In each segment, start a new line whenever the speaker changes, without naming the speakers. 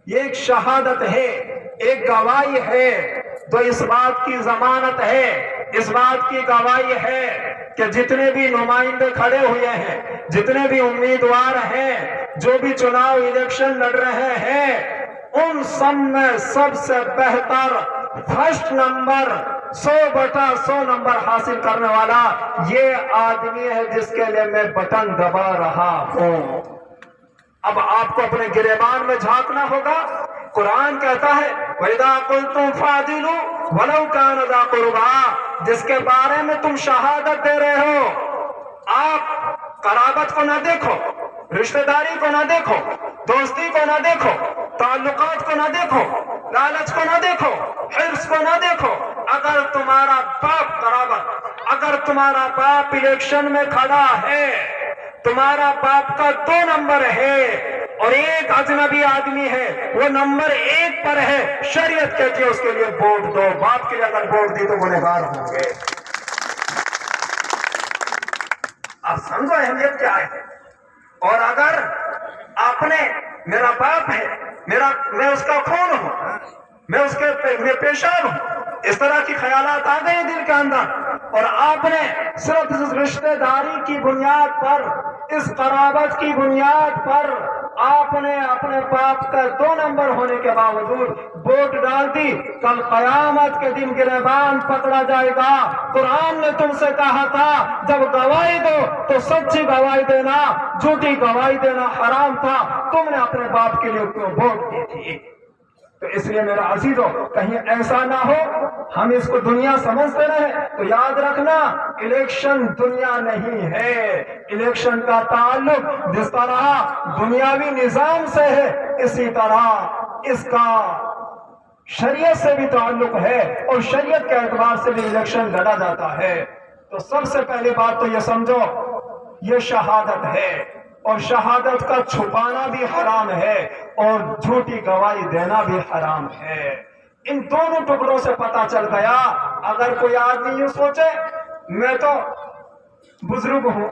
یہ ایک شہادت ہے، ایک گواہی ہے، تو اس بات کی ضمانت ہے، اس بات کی گواہی ہے کہ جتنے بھی نمائندے کھڑے ہوئے ہیں، جتنے بھی امیدوار ہیں، جو بھی چناؤ الیکشن لڑ رہے ہیں، ان سب میں سب سے بہتر فرسٹ نمبر 100/100 نمبر حاصل کرنے والا یہ آدمی ہے جس کے لیے میں بٹن دبا رہا ہوں۔ اب آپ کو اپنے گریبان میں جھانکنا ہوگا۔ قرآن کہتا ہے وَإِذَا قُلْتُمْ فَعْدِلُوا وَلَوْ كَانَ ذَا قُرْبَىٰ، جس کے بارے میں تم شہادت دے رہے ہو، آپ قرابت کو نہ دیکھو، رشتہ داری کو نہ دیکھو، دوستی کو نہ دیکھو، تعلقات کو نہ دیکھو، لالچ کو نہ دیکھو، حرص کو نہ دیکھو۔ اگر تمہارا باپ قرابت، اگر تمہارا باپ الیکشن میں کھڑا ہے، تمہارا باپ کا 2 نمبر ہے اور ایک اجنبی آدمی ہے، وہ نمبر 1 پر ہے، شریعت کہتی ہے اس کے لیے ووٹ دو۔ باپ کے لیے اگر ووٹ دی تو گنہگار ہوں گے۔ آپ سمجھو اہمیت کیا ہے۔ اور اگر آپ نے میرا باپ ہے، میں اس کا خون ہوں، میں پیشاب ہوں، اس طرح کی خیالات آ گئے دل کے اندر، اور آپ نے صرف اس رشتہ داری کی بنیاد پر، اس قرابت کی بنیاد پر آپ نے اپنے باپ کا 2 نمبر ہونے کے باوجود ووٹ ڈال دی، کل قیامت کے دن گریبان پکڑا جائے گا۔ قرآن نے تم سے کہا تھا جب گواہی دو تو سچی گواہی دینا، جھوٹی گواہی دینا حرام تھا، تم نے اپنے باپ کے لیے کیوں ووٹ دی تھی؟ تو اس لیے میرا عزیزو، کہیں ایسا نہ ہو ہم اس کو دنیا سمجھتے رہے، تو یاد رکھنا الیکشن دنیا نہیں ہے۔ الیکشن کا تعلق جس طرح دنیاوی نظام سے ہے، اسی طرح اس کا شریعت سے بھی تعلق ہے، اور شریعت کے اعتبار سے بھی الیکشن لڑا جاتا ہے۔ تو سب سے پہلی بات تو یہ سمجھو، یہ شہادت ہے، اور شہادت کا چھپانا بھی حرام ہے، اور جھوٹی گواہی دینا بھی حرام ہے۔ ان دونوں ٹکڑوں سے پتہ چل گیا۔ اگر کوئی آدمی یہ سوچے میں تو بزرگ ہوں،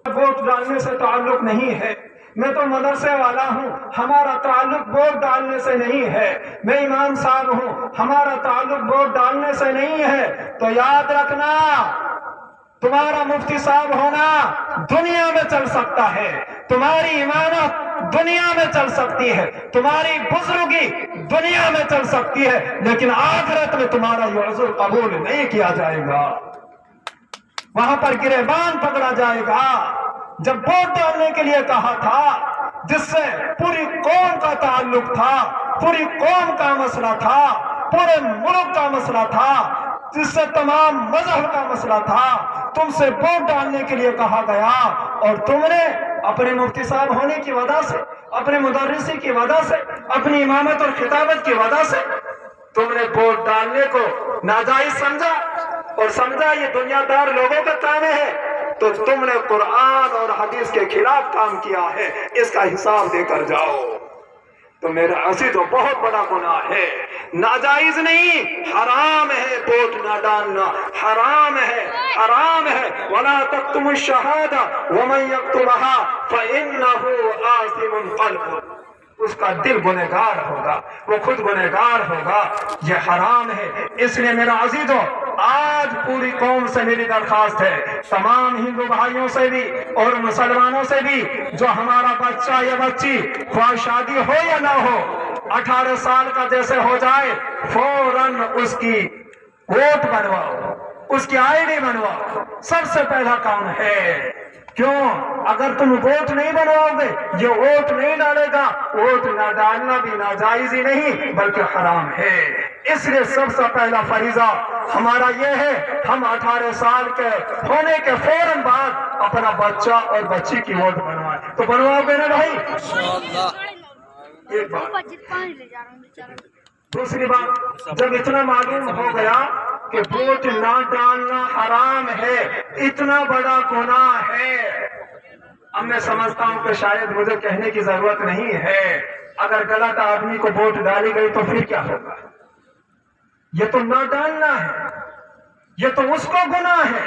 ووٹ ڈالنے سے تعلق نہیں ہے، میں تو مدرسے والا ہوں، ہمارا تعلق ووٹ ڈالنے سے نہیں ہے، میں امام صاحب ہوں، ہمارا تعلق ووٹ ڈالنے سے نہیں ہے، تو یاد رکھنا تمہارا مفتی صاحب ہونا دنیا میں چل سکتا ہے، تمہاری امامت دنیا میں چل سکتی ہے، تمہاری بزرگی دنیا میں چل سکتی ہے، لیکن آخرت میں تمہارا یہ عذر قبول نہیں کیا جائے گا۔ وہاں پر گریبان پکڑا جائے گا۔ جب ووٹ ڈالنے کے لیے کہا تھا، جس سے پوری قوم کا تعلق تھا، پوری قوم کا مسئلہ تھا، پورے ملک کا مسئلہ تھا، جس سے تمام مذہب کا مسئلہ تھا، تم سے ووٹ ڈالنے کے لیے کہا گیا، اور تم نے اپنے مفتی صاحب ہونے کی وجہ سے، اپنے مدرسی کی وجہ سے، اپنی امامت اور خطابت کی وجہ سے تم نے ووٹ ڈالنے کو ناجائز سمجھا، اور سمجھا یہ دنیا دار لوگوں کا کام ہے، تو تم نے قرآن اور حدیث کے خلاف کام کیا ہے، اس کا حساب دے کر جاؤ۔ تو میرا عزیزو بہت بڑا گناہ ہے، ناجائز نہیں، حرام ہے ووٹ نہ ڈالنا، حرام ہے، حرام ہے۔ وَلَا تَكْتُمُوا الشَّهَادَةَ وَمَن يَكْتُمْهَا فَإِنَّهُ آثِمٌ قَلْبُهُ، اس کا دل گنہگار ہوگا، وہ خود گنہگار ہوگا، یہ حرام ہے۔ اس لیے میرا عزیزو، آج پوری قوم سے میری درخواست ہے، تمام ہندو بھائیوں سے بھی اور مسلمانوں سے بھی، جو ہمارا بچہ یا بچی خواہ شادی ہو یا نہ ہو، 18 سال کا جیسے ہو جائے، فوراً اس کی ووٹ بنواؤ، اس کی آئی ڈی بنواؤ، سب سے پہلا کام ہے۔ کیوں؟ اگر تم ووٹ نہیں بنواؤ گے، یہ ووٹ نہیں ڈالے گا، ووٹ نہ ڈالنا بھی ناجائز ہی نہیں بلکہ حرام ہے۔ اس لیے سب سے پہلا فریضہ ہمارا یہ ہے، ہم 18 سال کے ہونے کے فوراً بعد اپنا بچہ اور بچی کی ووٹ بنوائیں۔ تو بنواؤ گے نا بھائی؟ ایک بات۔ دوسری بات، جب اتنا معلوم ہو گیا کہ ووٹ نہ ڈالنا حرام ہے، اتنا بڑا گناہ ہے، اب میں سمجھتا ہوں کہ شاید مجھے کہنے کی ضرورت نہیں ہے، اگر غلط آدمی کو ووٹ ڈالی گئی تو پھر کیا ہوگا؟ یہ تو نہ ڈالنا ہے، یہ تو اس کو گناہ ہے،